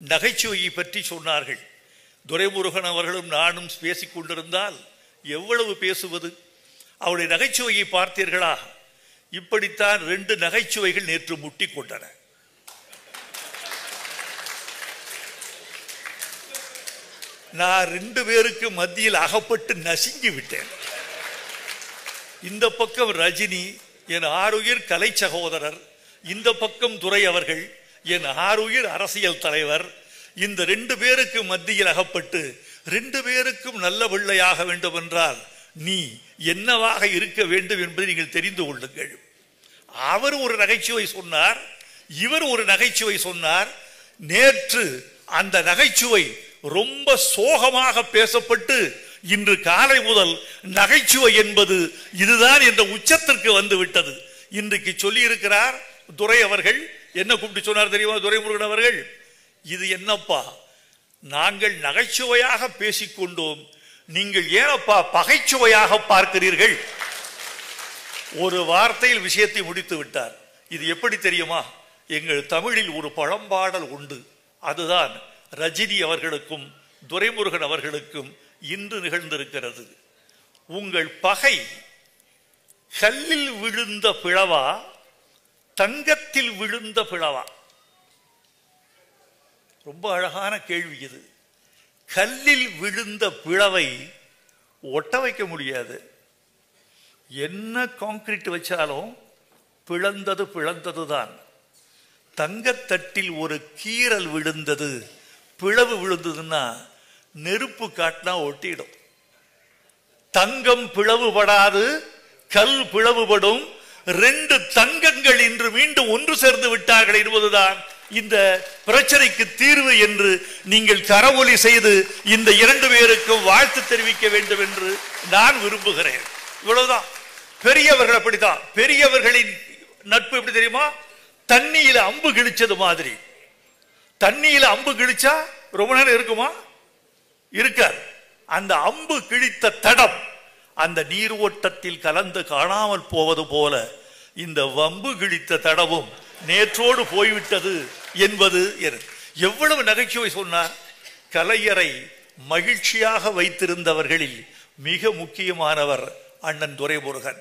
நகைச்சுவையை பற்றி சொன்னார்கள். துரைமுருகன் அவர்களும் நானும் பேசிக் கொண்டிருந்தால் எவ்வளவு பேசுவது? அவருடைய நகைச்சுவையை பார்த்தீர்களா? இப்படித்தான் 2 நகைச்சுவைகள் நேற்று முட்டிக் கொண்டன. நான் 2 பேருக்கு மத்தியில் அகப்பட்டு நசுங்கி விட்டேன். இந்த பக்கம் ரஜினி, என் ஆருயிர் கலை சகோதரர், இந்த பக்கம் துரை அவர்கள், என் ஆருயிர் அரசியல் தலைவர். இந்த 2 பேருக்கு மத்தியில் அகப்பட்டு 2 பேருக்கும் நல்ல பிள்ளையாக வேண்டும் என்றால் நீ என்னவாக இருக்க வேண்டும் என்பதை நீங்கள் தெரிந்து கொள்ளுங்கள். அவர் ஒரு நகைச்சுவை சொன்னார், இவர் ஒரு நகைச்சுவை சொன்னார். நேற்று அந்த நகைச்சுவை ரொம்ப சோகமாக பேசப்பட்டு இன்று காலை முதல் நகைச்சுவை என்பது இதுதான் என்ற உச்சத்திற்கு வந்து விட்டது. இன்றைக்கு சொல்லி இருக்கிறார் துரை அவர்கள். என்ன கூப்பிட்டு சொன்னார் தெரியுமா? துரைமுருகன் அவர்கள், இது என்னப்பா, நாங்கள் நகைச்சுவையாக பேசிக்கொண்டோம், நீங்கள் ஏனப்பா பகைச்சுவையாக பார்க்கிறீர்கள்? ஒரு வார்த்தையில் விஷயத்தை முடித்து விட்டார். இது எப்படி தெரியுமா? எங்கள் தமிழில் ஒரு பழம்பாடல் உண்டு. அதுதான் ரஜினி அவர்களுக்கும் துரைமுருகன் அவர்களுக்கும் இன்று நிகழ்ந்திருக்கிறது. உங்கள் பகை கல்லில் விழுந்த பிளவா, தங்கத்தில் விழுந்த பிளவா? ரொம்ப அழகான கேள்வி இது. கல்லில் விழுந்த பிளவை ஒட்ட வைக்க முடியாது. என்ன கான்கிரீட் வச்சாலும் பிளந்தது பிளந்தது தான். தங்கத்தட்டில் ஒரு கீறல் விழுந்தது, பிளவு விழுந்ததுன்னா நெருப்பு காட்டினா ஒட்டிடும். தங்கம் பிளவுபடாது, கல் பிளவுபடும். 2 தங்கங்கள் இன்று மீண்டும் ஒன்று சேர்ந்து விட்டார்கள் என்பதுதான் இந்த பிரச்சனைக்கு தீர்வு என்று நீங்கள் கரவொலி செய்து இந்த 2 பேருக்கும் வாழ்த்து தெரிவிக்க வேண்டும் என்று நான் விரும்புகிறேன். இவ்வளவுதான். பெரியவர்கள் அப்படித்தான். பெரியவர்களின் நட்பு எப்படி தெரியுமா? தண்ணியில அம்பு கிழிச்சது மாதிரி. தண்ணியில அம்பு கிழிச்சா ரொம்ப நேரம் இருக்குமா? இருக்கார். அந்த அம்பு கிழித்த தடம் அந்த நீர் ஓட்டத்தில் கலந்து காணாமல் போவது போல இந்த வம்பு கிழித்த தடமும் நேற்றோடு போய்விட்டது என்பது எவ்வளவு நகைச்சுவை சொன்னார். கலைஞரை மகிழ்ச்சியாக வைத்திருந்தவர்களில் மிக முக்கியமானவர் அண்ணன் துரைமுருகன்.